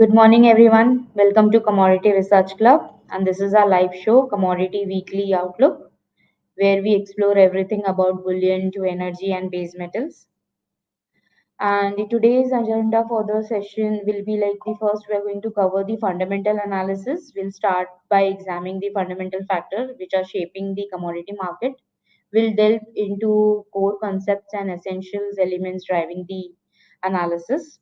Good morning, everyone. Welcome to Commodity Research Club, and this is our live show, Commodity Weekly Outlook, where we explore everything about bullion to energy and base metals. And today's agenda for the session will be like the first, we're going to cover the fundamental analysis. We'll start by examining the fundamental factors which are shaping the commodity market. We'll delve into core concepts and essentials elements driving the analysis.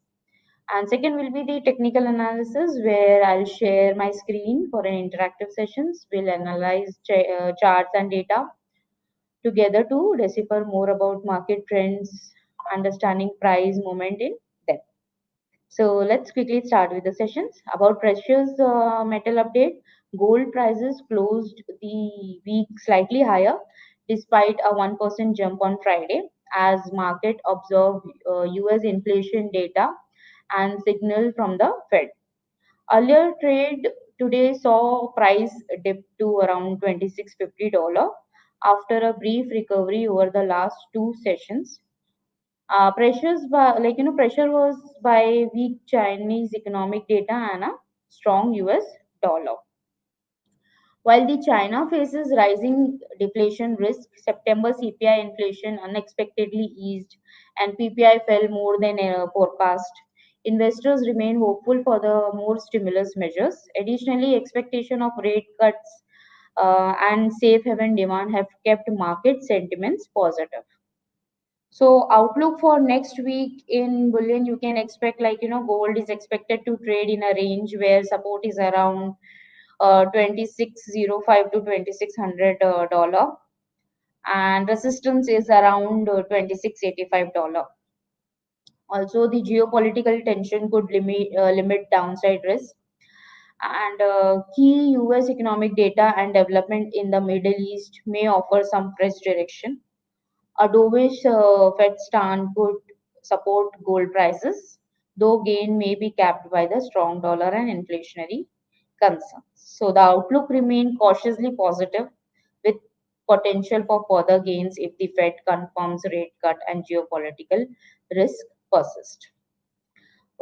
And second will be the technical analysis, where I'll share my screen for an interactive sessions. We'll analyze charts and data together to decipher more about market trends, understanding price movement in depth. So let's quickly start with the sessions. About precious metal update, gold prices closed the week slightly higher despite a 1% jump on Friday as market observed US inflation data and signal from the Fed. Earlier trade today saw price dip to around $26.50 after a brief recovery over the last two sessions. Pressure was by weak Chinese economic data and a strong US dollar. While the China faces rising deflation risk, September CPI inflation unexpectedly eased and PPI fell more than forecast. Investors remain hopeful for the more stimulus measures. Additionally, expectation of rate cuts and safe haven demand have kept market sentiments positive. So outlook for next week in bullion, you can expect gold is expected to trade in a range where support is around 2605 to 2600 dollar, and resistance is around 2685 dollar. Also, the geopolitical tension could limit downside risk, and key US economic data and development in the Middle East may offer some fresh direction. A dovish Fed stand could support gold prices, though gain may be capped by the strong dollar and inflationary concerns. So the outlook remains cautiously positive with potential for further gains if the Fed confirms rate cut and geopolitical risk persist.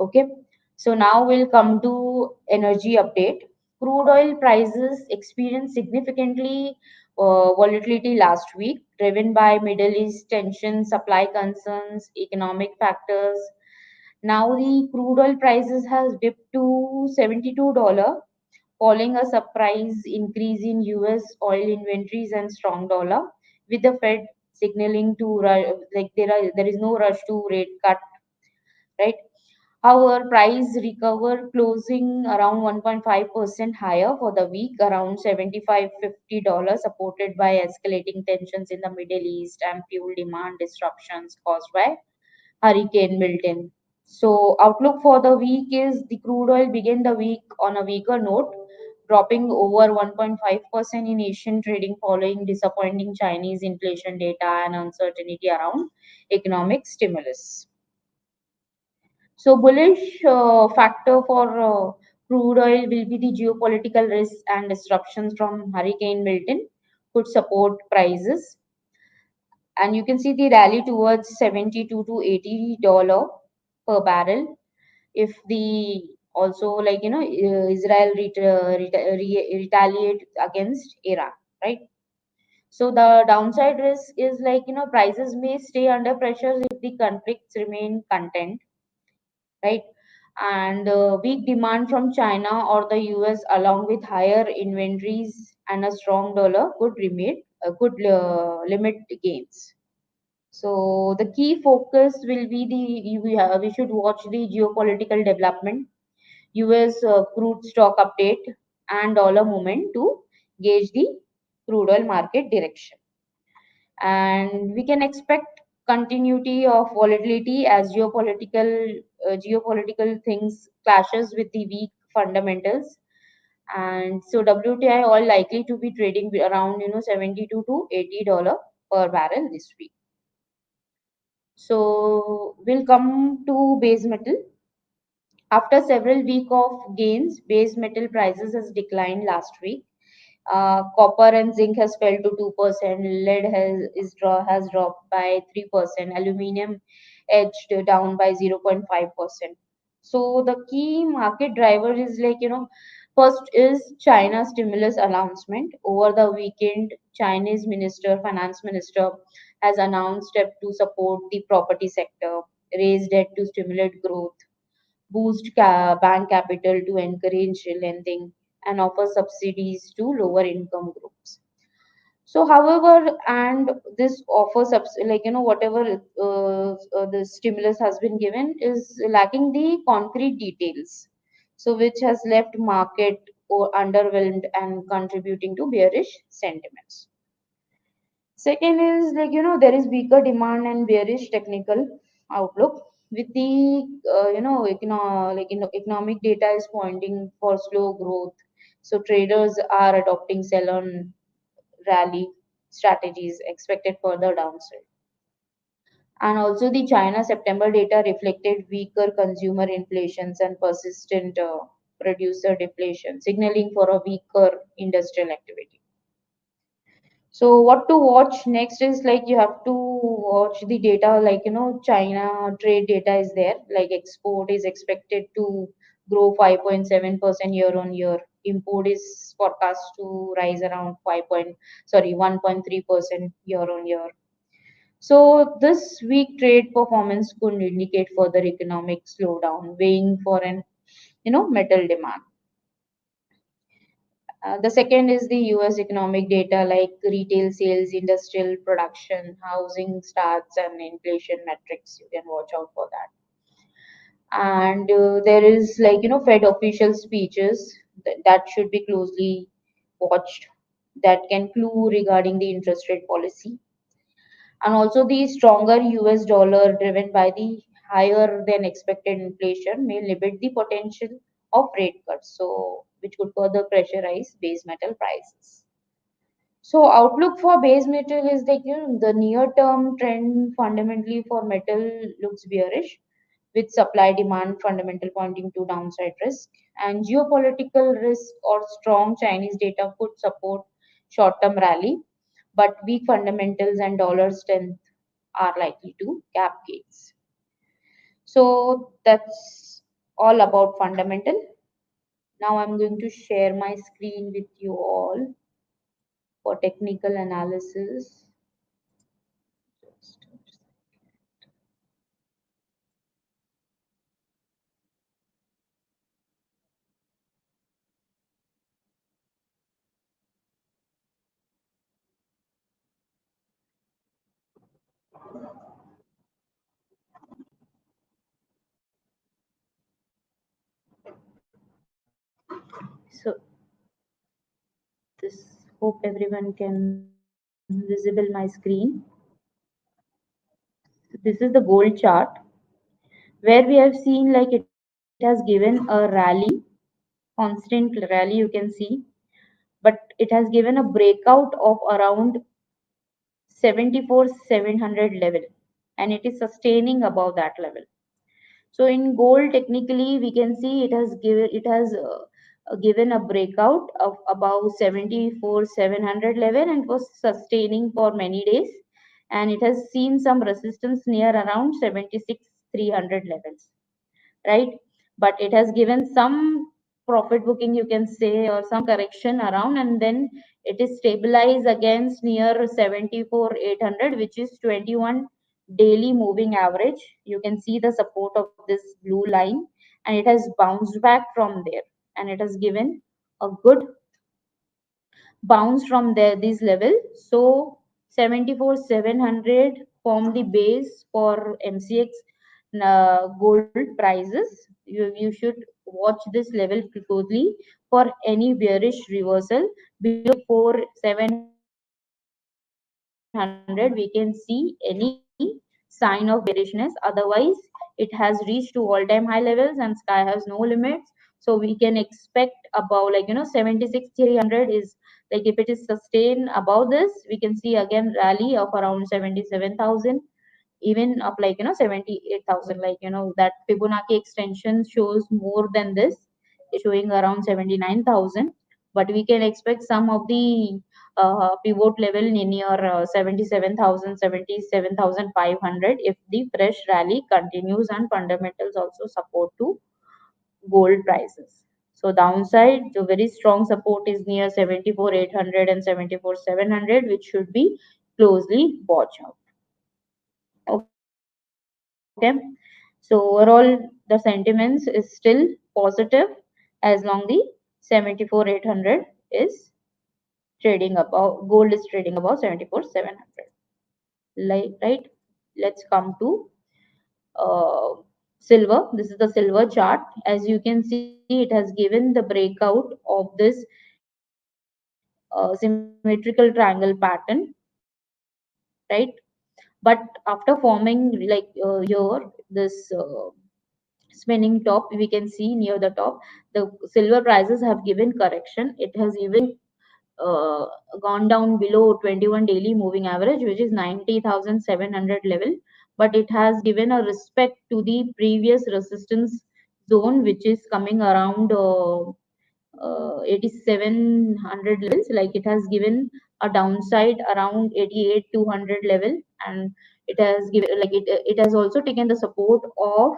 Okay, so now we'll come to energy update. Crude oil prices experienced significantly volatility last week, driven by Middle East tensions, supply concerns, economic factors. Now the crude oil prices has dipped to $72, following a surprise increase in US oil inventories and strong dollar, with the Fed signaling to there is no rush to rate cut, right? However, price recover closing around 1.5% higher for the week, around $75.50, supported by escalating tensions in the Middle East and fuel demand disruptions caused by Hurricane Milton. So, outlook for the week is the crude oil began the week on a weaker note, dropping over 1.5% in Asian trading following disappointing Chinese inflation data and uncertainty around economic stimulus. So bullish factor for crude oil will be the geopolitical risks and disruptions from Hurricane Milton could support prices, and you can see the rally towards 72 to $80 per barrel if the also Israel retaliate against Iran, right? So the downside risk is prices may stay under pressure if the conflicts remain content, right? And weak demand from China or the US, along with higher inventories and a strong dollar, could limit gains. So the key focus will be we should watch the geopolitical development, US crude stock update, and dollar movement to gauge the crude oil market direction, and we can expect continuity of volatility as geopolitical things clashes with the weak fundamentals. And so WTI oil likely to be trading around 72 to $80 per barrel this week. So we'll come to base metal. After several weeks of gains, base metal prices has declined last week. Copper and zinc has fell to 2%. Lead has dropped by 3%. Aluminium edged down by 0.5%. So the key market driver is like, first is China stimulus announcement. Over the weekend, Chinese finance minister has announced step to support the property sector, raise debt to stimulate growth, boost bank capital to encourage lending, and offer subsidies to lower income groups. So, however, and this offers like, whatever the stimulus has been given is lacking the concrete details, so which has left market or underwhelmed and contributing to bearish sentiments. Second is like, there is weaker demand and bearish technical outlook. With the economic data is pointing for slow growth, so traders are adopting sell on rally strategies expected further downside. And also the China September data reflected weaker consumer inflations and persistent producer deflation, signaling for a weaker industrial activity. So what to watch next is like you have to watch the data, like, China trade data is there, like export is expected to grow 5.7% year on year. Import is forecast to rise around 1.3% year on year. So this weak trade performance could indicate further economic slowdown, weighing for an, metal demand. The second is the US economic data like retail sales, industrial production, housing starts, and inflation metrics. You can watch out for that. And there is like, Fed official speeches that should be closely watched, that can clue regarding the interest rate policy. And also the stronger US dollar driven by the higher than expected inflation may limit the potential of rate cuts, so which could further pressurize base metal prices. So outlook for base metal is like, the near term trend fundamentally for metal looks bearish, with supply demand fundamental pointing to downside risk, and geopolitical risk or strong Chinese data could support short term rally, but weak fundamentals and dollar strength are likely to cap gains. So that's all about fundamental. Now I'm going to share my screen with you all for technical analysis. So this, hope everyone can visible my screen. This is the gold chart where we have seen like it has given a rally, constant rally you can see, but it has given a breakout of around 74,700 level, and it is sustaining above that level. So in gold, technically, we can see it has given a breakout of above 74,700 level and was sustaining for many days, and it has seen some resistance near around 76,300 levels, right? But it has given some profit booking, you can say, or some correction around, and then it is stabilized against near 74,800, which is 21 daily moving average. You can see the support of this blue line, and it has bounced back from there, and it has given a good bounce from there this level. So 74,700 form the base for MCX gold prices. You should watch this level closely for any bearish reversal. Below 4,700 we can see any sign of bearishness. Otherwise, it has reached to all time high levels and sky has no limits. So we can expect about, 76,300 is like, if it is sustained above this, we can see again rally of around 77,000, even up like, 78,000, like, that Fibonacci extension shows more than this. It's showing around 79,000, but we can expect some of the pivot level in your 77,000, if the fresh rally continues and fundamentals also support to gold prices. So downside, the very strong support is near 74,800 and 74,700, which should be closely watched out. Okay. So overall, the sentiments is still positive as long the 74,800 is trading above, gold is trading above 74,700. Like, right? Let's come to uh, silver. This is the silver chart. As you can see, it has given the breakout of this symmetrical triangle pattern, right? But after forming like here this spinning top, we can see near the top, the silver prices have given correction. It has even uh, gone down below 21 daily moving average, which is 90,700 level, but it has given a respect to the previous resistance zone, which is coming around 8,700 levels. Like it has given a downside around 88,200 level, and it has given like it has also taken the support of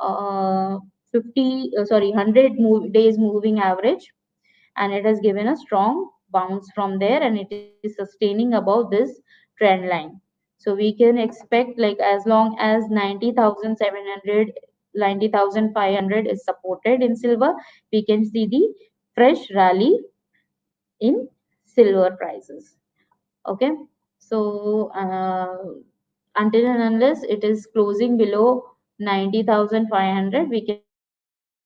uh, 50 sorry 100 days moving average, and it has given a strong bounce from there, and it is sustaining above this trend line. So we can expect like as long as 90,700, 90,500 is supported in silver, we can see the fresh rally in silver prices. Okay. So until and unless it is closing below 90,500, we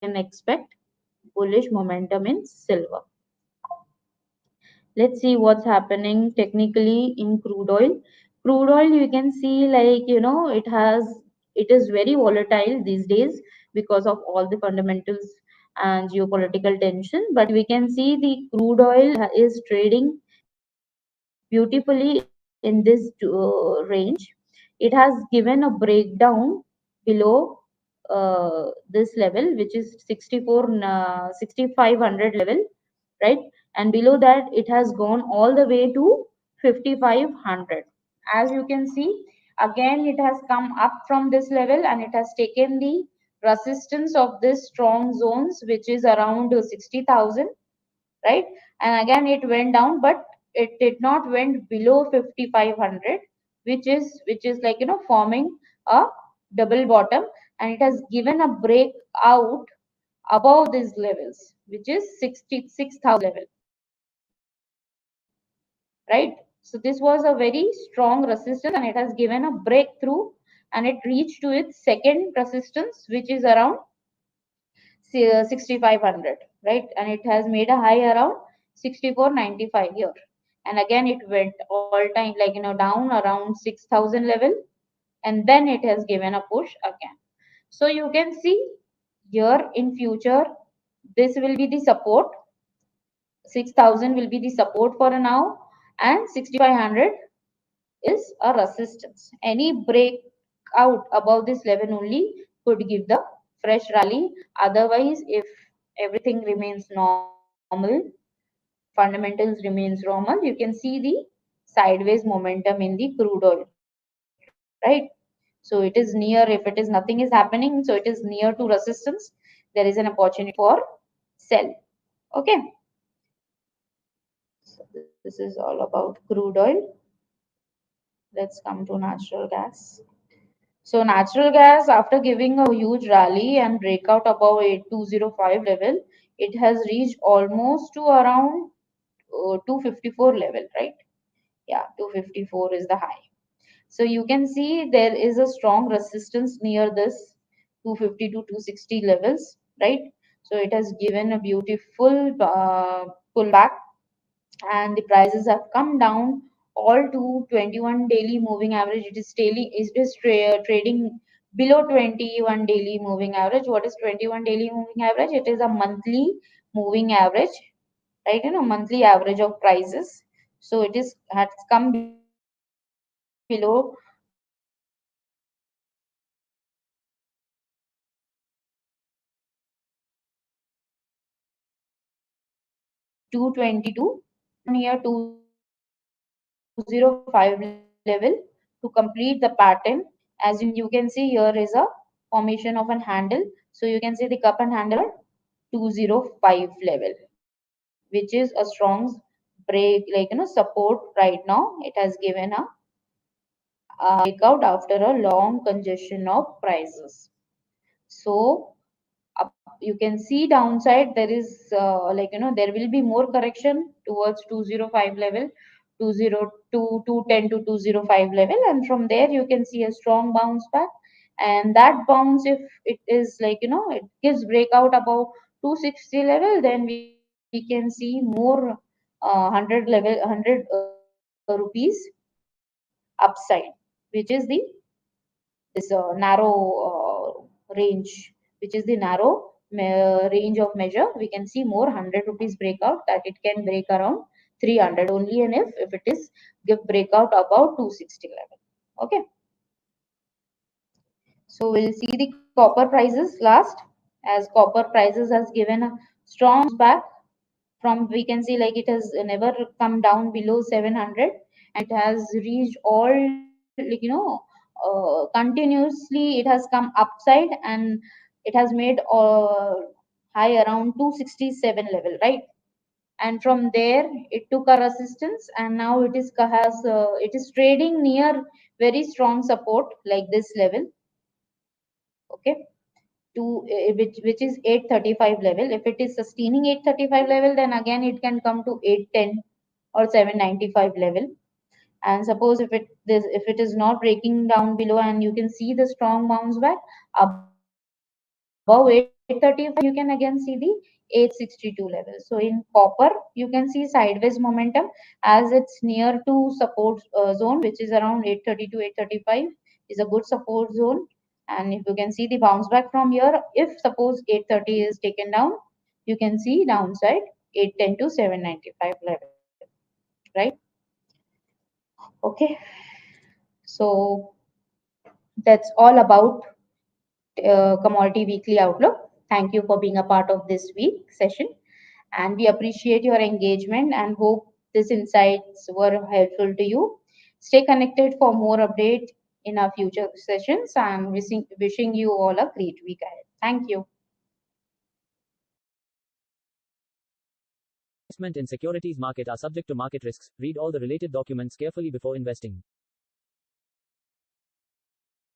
can expect bullish momentum in silver. Let's see what's happening technically in crude oil. Crude oil, you can see like it is very volatile these days because of all the fundamentals and geopolitical tension, but we can see the crude oil is trading beautifully in this range. It has given a breakdown below this level, which is 6,500 level, right? And below that it has gone all the way to 5,500. As you can see, again it has come up from this level, and it has taken the resistance of this strong zones, which is around 60,000, right? And again it went down, but it did not went below 5,500, which is like forming a double bottom, and it has given a break out above these levels, which is 66,000 level, right? So this was a very strong resistance, and it has given a breakthrough, and it reached to its second resistance, which is around 6,500, right? And it has made a high around 64.95 here, and again it went all time like down around 6,000 level, and then it has given a push again. So you can see here in future this will be the support. 6,000 will be the support for now, and 6,500 is a resistance. Any break out above this level only could give the fresh rally. Otherwise, if everything remains normal, fundamentals remains normal, you can see the sideways momentum in the crude oil, right? So it is near, if it is nothing is happening, so it is near to resistance, there is an opportunity for sell. Okay. So this is all about crude oil. Let's come to natural gas. So natural gas, after giving a huge rally and breakout above 8205 level, it has reached almost to around 254 level, right? Yeah, 254 is the high. So you can see there is a strong resistance near this 250 to 260 levels, right? So it has given a beautiful pullback, and the prices have come down all to 21 daily moving average. It is trading below 21 daily moving average. What is 21 daily moving average? It is a monthly moving average, right? Monthly average of prices. So it is has come below 222, near 205 level to complete the pattern. As you can see, here is a formation of an handle. So you can see the cup and handle are 205 level, which is a strong break, like support right now. It has given a breakout after a long congestion of prices. So you can see downside there is there will be more correction towards 205 level, 202 210 to 205 level, and from there you can see a strong bounce back. And that bounce, if it is it gives breakout above 260 level, then we can see more 100 level 100 rupees upside, which is the this narrow range, which is the narrow range of measure. We can see more 100 rupees breakout, that it can break around 300 only, and if it is give breakout about 260 level. Okay, so we'll see the copper prices last. As copper prices has given a strong back from, we can see like it has never come down below 700, and it has reached all continuously it has come upside, and it has made high around 267 level, right? And from there it took a resistance, and now it is trading near very strong support like this level. Okay, to which is 835 level. If it is sustaining 835 level, then again it can come to 810 or 795 level. And suppose if it is not breaking down below, and you can see the strong bounce back above 835, then you can again see the 862 level. So in copper you can see sideways momentum, as it's near to support zone, which is around 830 to 835 is a good support zone. And if you can see the bounce back from here, if suppose 830 is taken down, you can see downside 810 to 795 level, right? Okay, so that's all about Commodity Weekly Outlook. Thank you for being a part of this week session, and we appreciate your engagement and hope these insights were helpful to you. Stay connected for more update in our future sessions, and wishing you all a great week ahead. Thank you. Investment in securities market are subject to market risks. Read all the related documents carefully before investing.